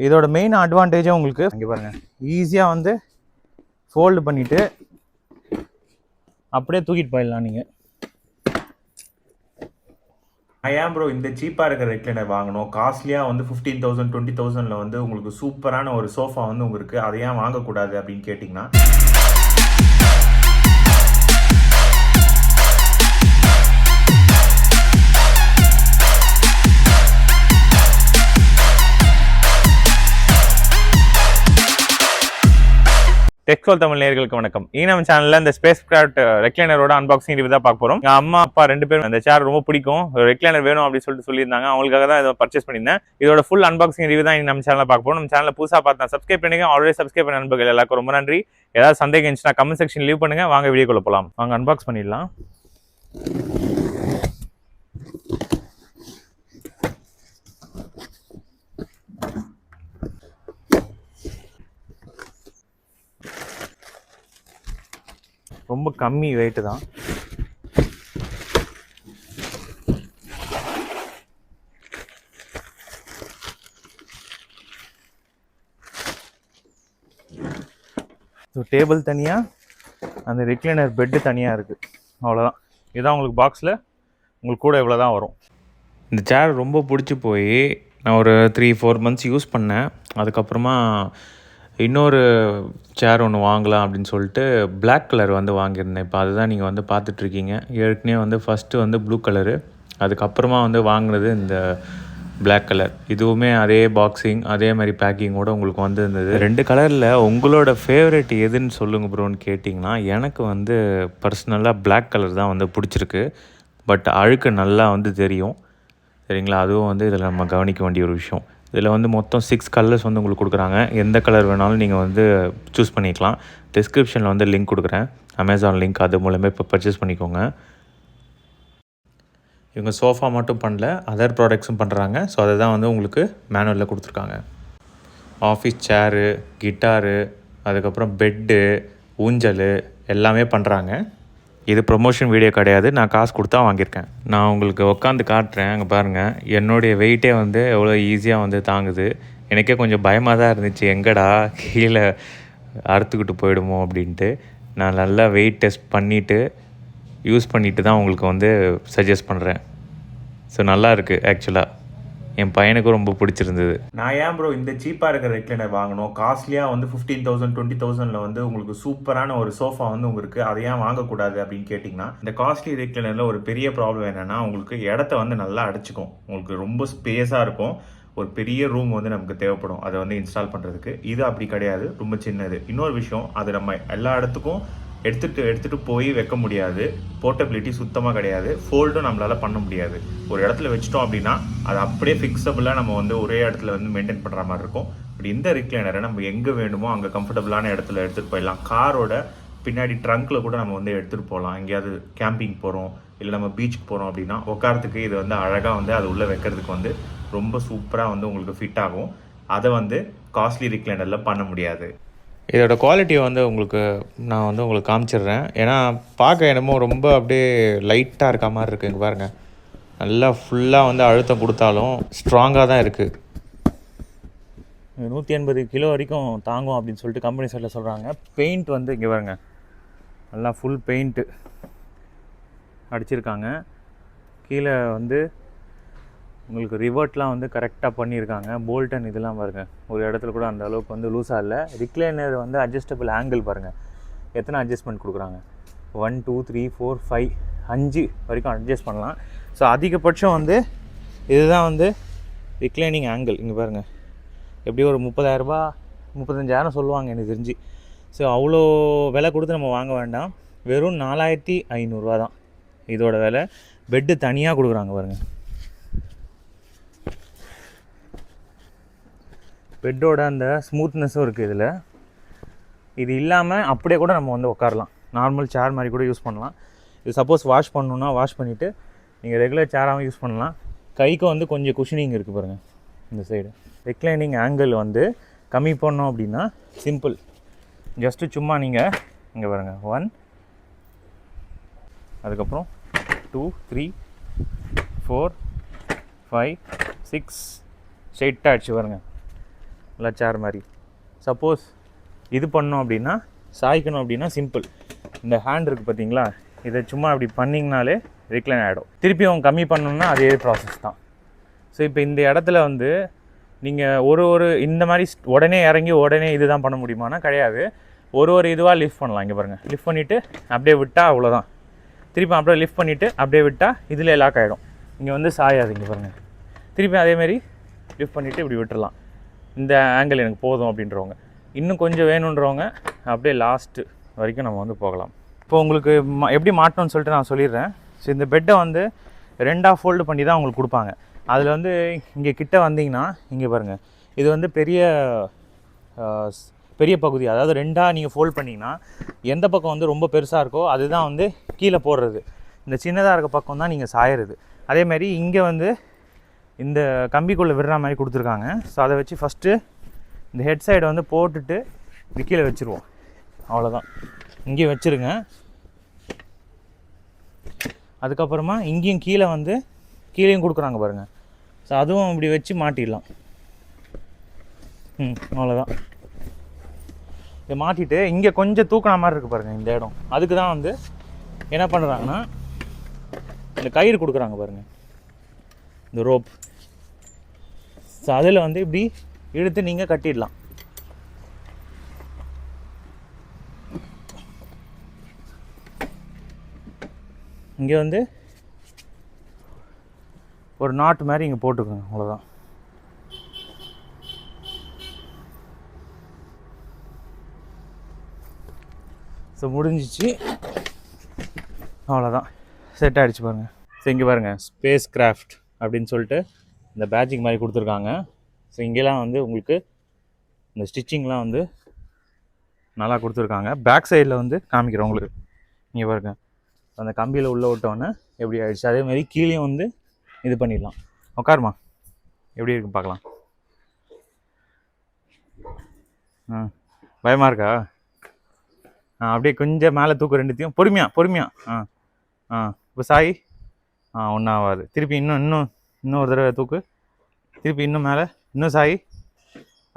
இதோட மெயின் அட்வான்டேஜே உங்களுக்கு இங்கே பாருங்கள், ஈஸியாக வந்து ஃபோல்டு பண்ணிவிட்டு அப்படியே தூக்கிட்டு போயிடலாம் நீங்கள். ஏன் ப்ரோ இந்த சீப்பாக இருக்கிற ரெக்லைனர் வாங்கணும், காஸ்ட்லியாக வந்து 15,000 20,000 வந்து உங்களுக்கு சூப்பரான ஒரு சோஃபா வந்து உங்களுக்கு அதை ஏன் வாங்கக்கூடாது அப்படின்னு கேட்டிங்கன்னா, டெக்ஸ்கோல் தமிழ் நேயர்களுக்கு வணக்கம். நம்ம சேனல்ல இந்த ஸ்பேஸ் கிராஃப்ட் ரெக்லைனரோட அன்பாக்சிங் ரிவ்யூ தான் பார்க்க போறோம். அம்மா அப்பா 2 பேரும் அந்த சேர் ரொம்ப பிடிக்கும், ரெக்லைனர் வேணும் அப்படின்னு சொல்லியிருந்தாங்க. அவங்களுக்காக தான் இதை பர்ச்சேஸ் பண்ணியிருந்தேன். இதோட ஃபுல் அன்பாக்சிங் ரிவ்யூ தான் நம்ம சேனலில் பார்க்க போறோம். நம்ம சேனலை புதுசாக பார்த்தா சப்ஸ்கிரைப் பண்ணுங்க. ஆல்ரெடி சப்ஸ்கிரைப் பண்ண நண்பர்கள் எல்லாருக்கும் ரொம்ப நன்றி. ஏதாவது சந்தேகம் இருந்துச்சுன்னா கமெண்ட் செக்ஷன் லீவ் பண்ணுங்க. வாங்க வீடியோக்குள்ள போகலாம். வாங்க அன்பாக்ஸ் பண்ணிடலாம். ரொம்ப கம்மி வெயிட்டு தான். ஸோ டேபிள் தனியாக, அந்த ரெக்லைனர் பெட்டு தனியாக இருக்குது. அவ்வளோதான். இதுதான் உங்களுக்கு பாக்ஸில் உங்களுக்கு கூட இவ்வளோ தான் வரும். இந்த சேர் ரொம்ப பிடிச்சி போய் நான் ஒரு 3-4 மந்த்ஸ் யூஸ் பண்ணேன். அதுக்கப்புறமா இன்னொரு சேர் ஒன்று வாங்கலாம் அப்படின்னு சொல்லிட்டு பிளாக் கலர் வந்து வாங்கியிருந்தேன். இப்போ அதுதான் நீங்கள் வந்து பார்த்துட்ருக்கீங்க. ஏற்கனவே வந்து ஃபஸ்ட்டு வந்து ப்ளூ கலரு, அதுக்கப்புறமா வந்து வாங்கினது இந்த பிளாக் கலர். இதுவுமே அதே பாக்ஸிங் அதே மாதிரி பேக்கிங்கோடு உங்களுக்கு வந்து இருந்தது. 2 கலரில் உங்களோட ஃபேவரெட் எதுன்னு சொல்லுங்கள் ப்ரோன்னு கேட்டிங்கன்னா, எனக்கு வந்து பர்சனலாக பிளாக் கலர் தான் வந்து பிடிச்சிருக்கு. பட் அழுக்கு நல்லா வந்து தெரியும், சரிங்களா? அதுவும் வந்து இதில் நம்ம கவனிக்க வேண்டிய ஒரு விஷயம். இதில் வந்து மொத்தம் 6 கலர்ஸ் வந்து உங்களுக்கு கொடுக்குறாங்க. எந்த கலர் வேணாலும் நீங்கள் வந்து சூஸ் பண்ணிக்கலாம். டிஸ்கிரிப்ஷனில் வந்து லிங்க் கொடுக்குறேன், அமேசான் லிங்க். அது மூலமே இப்போ பர்ச்சேஸ் பண்ணிக்கோங்க. இவங்க சோஃபா மட்டும் பண்ணல, அதர் ப்ராடக்ட்ஸும் பண்ணுறாங்க. ஸோ அதை தான் வந்து உங்களுக்கு மேனுவலில் கொடுத்துருக்காங்க. ஆஃபீஸ் சேரு, கிட்டாரு, அதுக்கப்புறம் பெட்டு, ஊஞ்சல் எல்லாமே பண்ணுறாங்க. இது ப்ரொமோஷன் வீடியோ கிடையாது, நான் காசு கொடுத்தா வாங்கியிருக்கேன். நான் உங்களுக்கு உட்காந்து காட்டுறேன். அங்கே பாருங்கள், என்னுடைய வெயிட்டே வந்து எவ்வளோ ஈஸியாக வந்து தாங்குது. எனக்கே கொஞ்சம் பயமாக தான் இருந்துச்சு, எங்கடா கீழே அறுத்துக்கிட்டு போயிடுமோ அப்படின்ட்டு. நான் நல்லா வெயிட் டெஸ்ட் பண்ணிவிட்டு யூஸ் பண்ணிவிட்டு தான் உங்களுக்கு வந்து சஜஸ்ட் பண்ணுறேன். ஸோ நல்லா இருக்குது. ஆக்சுவலாக என் பையனுக்கும் ரொம்ப பிடிச்சிருந்தது. நான் ஏன் ப்ரோ இந்த சீப்பாக இருக்கிற ரெக்லைனர் வாங்கணும், காஸ்ட்லியாக வந்து 15,000 20,000 வந்து உங்களுக்கு சூப்பரான ஒரு சோஃபா வந்து உங்களுக்கு அதை ஏன் வாங்கக்கூடாது அப்படின்னு கேட்டிங்கன்னா, இந்த காஸ்ட்லி ரெக்லைனரில் ஒரு பெரிய ப்ராப்ளம் என்னென்னா, உங்களுக்கு இடத்த வந்து நல்லா அடைச்சிக்கும். உங்களுக்கு ரொம்ப ஸ்பேஸாக இருக்கும். ஒரு பெரிய ரூம் வந்து நமக்கு தேவைப்படும் அதை வந்து இன்ஸ்டால் பண்ணுறதுக்கு. இது அப்படி கிடையாது, ரொம்ப சின்னது. இன்னொரு விஷயம், அது நம்ம எல்லா இடத்துக்கும் எடுத்துகிட்டு போய் வைக்க முடியாது. போர்ட்டபிலிட்டி சுத்தமாக கிடையாது. ஃபோல்டும் நம்மளால் பண்ண முடியாது. ஒரு இடத்துல வச்சிட்டோம் அப்படின்னா அது அப்படியே ஃபிக்ஸபிளாக நம்ம வந்து ஒரே இடத்துல வந்து மெயின்டைன் பண்ணுற மாதிரி இருக்கும். பட் இந்த ரெக்லைனரை நம்ம எங்கே வேணுமோ அங்கே கம்ஃபர்டபுளான இடத்துல எடுத்துகிட்டு போயிடலாம். காரோட பின்னாடி ட்ரங்க்கில் கூட நம்ம வந்து எடுத்துகிட்டு போகலாம். எங்கேயாவது கேம்பிங் போகிறோம், இல்லை நம்ம பீச்சுக்கு போகிறோம் அப்படின்னா உட்காரத்துக்கு இது வந்து அழகாக வந்து அது உள்ளே வைக்கிறதுக்கு வந்து ரொம்ப சூப்பராக வந்து உங்களுக்கு ஃபிட் ஆகும். அதை வந்து காஸ்ட்லி ரெக்லைனரில் பண்ண முடியாது. இதோட குவாலிட்டியை வந்து உங்களுக்கு காமிச்சிடுறேன். ஏன்னா பார்க்க என்னமோ ரொம்ப அப்படியே லைட்டாக இருக்க மாதிரி இருக்குது. இங்கே பாருங்கள், நல்லா ஃபுல்லாக வந்து அழுத்தம் கொடுத்தாலும் ஸ்ட்ராங்காக தான் இருக்குது. 180 கிலோ வரைக்கும் தாங்கும் அப்படின்னு சொல்லிட்டு கம்பெனி சைடில் சொல்கிறாங்க. பெயிண்ட் வந்து இங்கே பாருங்க, நல்லா ஃபுல் பெயிண்ட்டு அடிச்சிருக்காங்க. கீழே வந்து உங்களுக்கு ரிவர்ட்லாம் வந்து கரெக்டாக பண்ணியிருக்காங்க. போல்டன் இதெல்லாம் பாருங்கள், ஒரு இடத்துல கூட அந்த அளவுக்கு வந்து லூஸாக இல்லை. ரிக்ளைனர் வந்து அட்ஜஸ்டபிள் ஆங்கிள் பாருங்கள், எத்தனை அட்ஜஸ்ட்மெண்ட் கொடுக்குறாங்க. 1 2 3 4 5 5 வரைக்கும் அட்ஜஸ்ட் பண்ணலாம். ஸோ அதிகபட்சம் வந்து இதுதான் வந்து ரிக்ளைனிங் ஆங்கிள். இங்கே பாருங்கள், எப்படி ஒரு 30,000 35,000 சொல்லுவாங்க எனக்கு தெரிஞ்சு. ஸோ அவ்வளோ விலை கொடுத்து நம்ம வாங்க வேண்டாம். வெறும் 4,500 தான் இதோட விலை. பெட்டு தனியாக கொடுக்குறாங்க பாருங்கள். பெட்டோட அந்த ஸ்மூத்னஸும் இருக்குது இதில். இது இல்லாமல் அப்படியே கூட நம்ம வந்து உட்காரலாம், நார்மல் சேர் மாதிரி கூட யூஸ் பண்ணலாம். இது சப்போஸ் வாஷ் பண்ணணுன்னா வாஷ் பண்ணிவிட்டு நீங்கள் ரெகுலர் சேராகவும் யூஸ் பண்ணலாம். கைக்கும் வந்து கொஞ்சம் குஷனிங் இருக்குது பாருங்கள் இந்த சைடு. ரெக்ளைனிங் ஆங்கிள் வந்து கம்மி பண்ணோம் அப்படின்னா சிம்பிள், ஜஸ்ட்டு சும்மா நீங்கள் இங்கே பாருங்கள் 1, அதுக்கப்புறம் 2 3 4 5 6 ஸ்ட்ரெயிட்டாக ஆச்சு பாருங்கள். இல்லை சேர் மாதிரி. சப்போஸ் இது பண்ணோம் அப்படின்னா, சாய்க்கணும் அப்படின்னா சிம்பிள். இந்த ஹேண்ட் இருக்குது பார்த்தீங்களா, இதை சும்மா அப்படி பண்ணிங்கனாலே ரிக்ளைன் ஆகிடும். திருப்பி அவங்க கம்மி பண்ணணுன்னா அதே ப்ராசஸ் தான். ஸோ இப்போ இந்த இடத்துல வந்து நீங்கள் ஒரு இந்த மாதிரி உடனே இறங்கி உடனே இது தான் பண்ண முடியுமானா கிடையாது. ஒரு இதுவாக லிஃப்ட் பண்ணலாம். இங்கே பாருங்கள், லிஃப்ட் பண்ணிவிட்டு அப்படியே விட்டால் அவ்வளோதான். திருப்பி அப்படியே லிஃப்ட் பண்ணிவிட்டு அப்படியே விட்டால் இதில் லாக் ஆகிடும். இங்கே வந்து சாயாது. இங்கே பாருங்கள், திருப்பி அதேமாரி லிஃப்ட் பண்ணிவிட்டு இப்படி விட்டுடலாம். இந்த ஆங்கிள் எனக்கு போதும் அப்படின்றவங்க, இன்னும் கொஞ்சம் வேணுன்றவங்க அப்படியே லாஸ்ட்டு வரைக்கும் நம்ம வந்து போகலாம். இப்போ உங்களுக்கு எப்படி மாட்டணும்னு சொல்லிட்டு நான் சொல்லிடுறேன். ஸோ இந்த பெட்டை வந்து 2ஆக ஃபோல்டு பண்ணி தான் உங்களுக்கு கொடுப்பாங்க. அதில் வந்து இங்கே கிட்ட வந்தீங்கன்னா இங்கே பாருங்கள், இது வந்து பெரிய பகுதி. அதாவது 2ஆக நீங்கள் ஃபோல்ட் பண்ணிங்கன்னா எந்த பக்கம் வந்து ரொம்ப பெருசாக இருக்கோ அதுதான் வந்து கீழே போடுறது. இந்த சின்னதாக இருக்க பக்கம் தான் நீங்கள் சாயறது. அதேமாதிரி இங்கே வந்து இந்த கம்பிக்குள்ளே விடுற மாதிரி கொடுத்துருக்காங்க. ஸோ அதை வச்சு ஃபஸ்ட்டு இந்த ஹெட் சைடை வந்து போட்டுட்டு இது கீழே வச்சுருவோம். அவ்வளோதான். இங்கேயும் வச்சுருங்க. அதுக்கப்புறமா இங்கேயும் கீழே வந்து கீழேயும் கொடுக்குறாங்க பாருங்கள். ஸோ அதுவும் இப்படி வச்சு மாட்டிடலாம். அவ்வளோதான். இதை மாட்டிட்டு இங்கே கொஞ்சம் தூக்கின மாதிரி இருக்குது பாருங்கள் இந்த இடம். அதுக்கு தான் வந்து என்ன பண்ணுறாங்கன்னா இந்த கயிறு கொடுக்குறாங்க பாருங்கள், இந்த ரோப். ஸோ அதில் வந்து இப்படி இழுத்து நீங்கள் கட்டிடலாம். இங்கே வந்து ஒரு நாட் மாதிரி இங்கே போட்டுக்கோங்க. அவ்வளோதான். ஸோ முடிஞ்சிச்சு. அவ்வளோதான், செட் ஆகிடுச்சு பாருங்கள். ஸோ இங்கே பாருங்கள், ஸ்பேஸ் கிராஃப்ட் அப்படின்னு சொல்லிட்டு இந்த பேட்சிங் மாதிரி கொடுத்துருக்காங்க. ஸோ இங்கெல்லாம் வந்து உங்களுக்கு இந்த ஸ்டிச்சிங்லாம் வந்து நல்லா கொடுத்துருக்காங்க. பேக் சைடில் வந்து காமிக்கிறேன் உங்களுக்கு. இங்கே பாருங்க, அந்த கம்பியில் உள்ளே விட்டோன்னே எப்படி ஆகிடுச்சு. அதேமாதிரி கீழேயும் வந்து இது பண்ணிடலாம். உட்காருமா, எப்படி இருக்குன்னு பார்க்கலாம். பயமாக இருக்கா? அப்படியே கொஞ்சம் மேலே தூக்கு, ரெண்டுத்தையும் பொறுமையாக. இப்போ சாய். ஒன்றும் ஆகாது. திருப்பி இன்னும் ஒரு தடவை தூக்கு. திருப்பி இன்னும் மேலே, இன்னும் சாய்.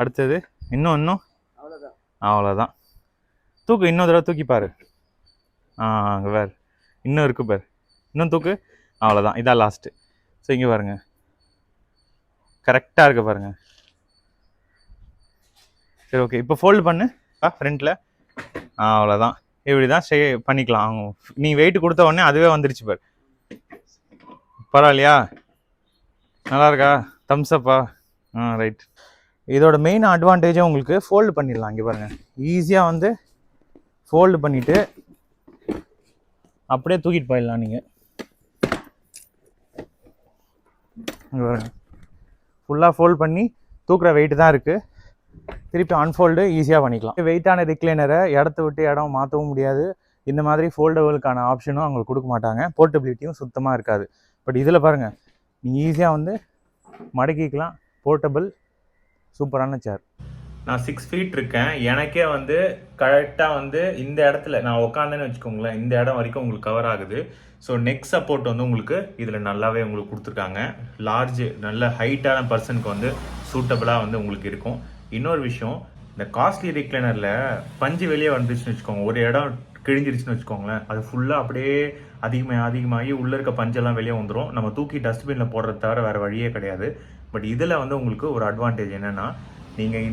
அடுத்தது இன்னும் அவ்வளோதான். தூக்கு, இன்னொரு தடவை தூக்கி பாரு. அங்கே வேறு இன்னும் இருக்குது பாரு, இன்னும் தூக்கு. அவ்வளோதான், இதான் லாஸ்ட்டு. ஸோ இங்கே பாருங்கள், கரெக்டாக இருக்குது பாருங்கள். சரி, ஓகே. இப்போ ஃபோல்டு பண்ணு ஃப்ரண்ட்டில். அவ்வளோதான். இப்படி தான் பண்ணிக்கலாம். நீ வெயிட் கொடுத்த உடனே அதுவே வந்துருச்சு பாரு. பரவாயில்லையா? நல்லா இருக்கா? தம்ஸ்அப்பா? ரைட். இதோட மெயின் அட்வான்டேஜே உங்களுக்கு ஃபோல்டு பண்ணிடலாம். இங்கே பாருங்கள், ஈஸியாக வந்து ஃபோல்டு பண்ணிவிட்டு அப்படியே தூக்கிட்டு போயிடலாம். நீங்கள் இங்கே பாருங்கள், ஃபுல்லாக ஃபோல்ட் பண்ணி தூக்குற வெயிட் தான் இருக்குது. திருப்பி அன்ஃபோல்டு ஈஸியாக பண்ணிக்கலாம். வெயிட்டான ரிக்ளைனரை இடத்த விட்டு இடம் மாற்றவும் முடியாது. இந்த மாதிரி ஃபோல்டபுளுக்கான ஆப்ஷனும் அவங்களுக்கு கொடுக்க மாட்டாங்க. போர்ட்டபிலிட்டியும் சுத்தமாக இருக்காது. பட் இதில் பாருங்கள், நீங்கள் ஈஸியாக வந்து மடக்கிக்கலாம். போர்ட்டபிள், சூப்பரான சேர். நான் 6 ஃபீட் இருக்கேன். எனக்கே வந்து கரெக்டாக வந்து இந்த இடத்துல நான் உட்காந்தேன்னு வச்சுக்கோங்களேன், இந்த இடம் வரைக்கும் உங்களுக்கு கவர் ஆகுது. ஸோ நெக் சப்போர்ட் வந்து உங்களுக்கு இதில் நல்லாவே உங்களுக்கு கொடுத்துருக்காங்க. லார்ஜ் நல்ல ஹைட்டான பர்சனுக்கு வந்து சூட்டபிளாக வந்து உங்களுக்கு இருக்கும். இன்னொரு விஷயம், இந்த காஸ்ட்லி ரிக்ளைனரில் பஞ்சு வெளியே வந்துச்சுன்னு வச்சுக்கோங்க, ஒரு இடம் கிழிஞ்சிருச்சுன்னு வச்சுக்கோங்களேன், அது ஃபுல்லாக அப்படியே அதிகமாகி உள்ளே இருக்க பஞ்செல்லாம் வெளியே வந்துடும். நம்ம தூக்கி டஸ்ட்பினில் போடுறத தவிர வேறு வழியே கிடையாது. பட் இதில் வந்து உங்களுக்கு ஒரு அட்வான்டேஜ் என்னென்னா, நீங்கள்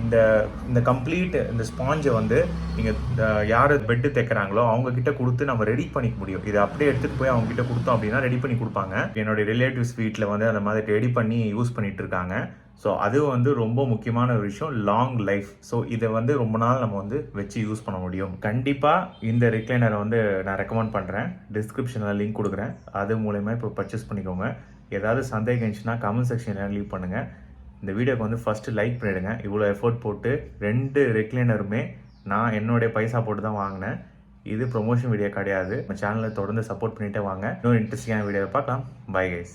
இந்த கம்ப்ளீட் இந்த ஸ்பாஞ்சை வந்து நீங்கள் யார் பெட்டு தைக்கிறாங்களோ அவங்கக்கிட்ட கொடுத்து நம்ம ரெடி பண்ணிக்க முடியும். இதை அப்படியே எடுத்துகிட்டு போய் அவங்ககிட்ட கொடுத்தோம் அப்படின்னா ரெடி பண்ணி கொடுப்பாங்க. என்னுடைய ரிலேட்டிவ்ஸ் வீட்டில் வந்து அந்த மாதிரி ரெடி பண்ணி யூஸ் பண்ணிட்டு இருக்காங்க. ஸோ அது வந்து ரொம்ப முக்கியமான ஒரு விஷயம், லாங் லைஃப். ஸோ இதை வந்து ரொம்ப நாள் நம்ம வந்து வச்சு யூஸ் பண்ண முடியும். கண்டிப்பாக இந்த ரிக்ளைனரை வந்து நான் ரெக்கமெண்ட் பண்ணுறேன். டிஸ்கிரிப்ஷனில் லிங்க் கொடுக்குறேன், அது மூலயமா இப்போ பர்ச்சேஸ் பண்ணிக்கோங்க. ஏதாவது சந்தேகம் இருந்துச்சுன்னா கமெண்ட் செக்ஷனில் லீவ் பண்ணுங்கள். இந்த வீடியோக்கு வந்து ஃபஸ்ட்டு லைக் பண்ணிவிடுங்க. இவ்வளோ எஃபோர்ட் போட்டு 2 ரெக்ளைனருமே நான் என்னுடைய பைசா போட்டு தான் வாங்கினேன். இது ப்ரொமோஷன் வீடியோ கிடையாது. நம்ம சேனலை தொடர்ந்து சப்போர்ட் பண்ணிகிட்டே வாங்க. இன்னொரு இன்ட்ரெஸ்டிங்கான வீடியோவை பார்க்கலாம். Bye guys.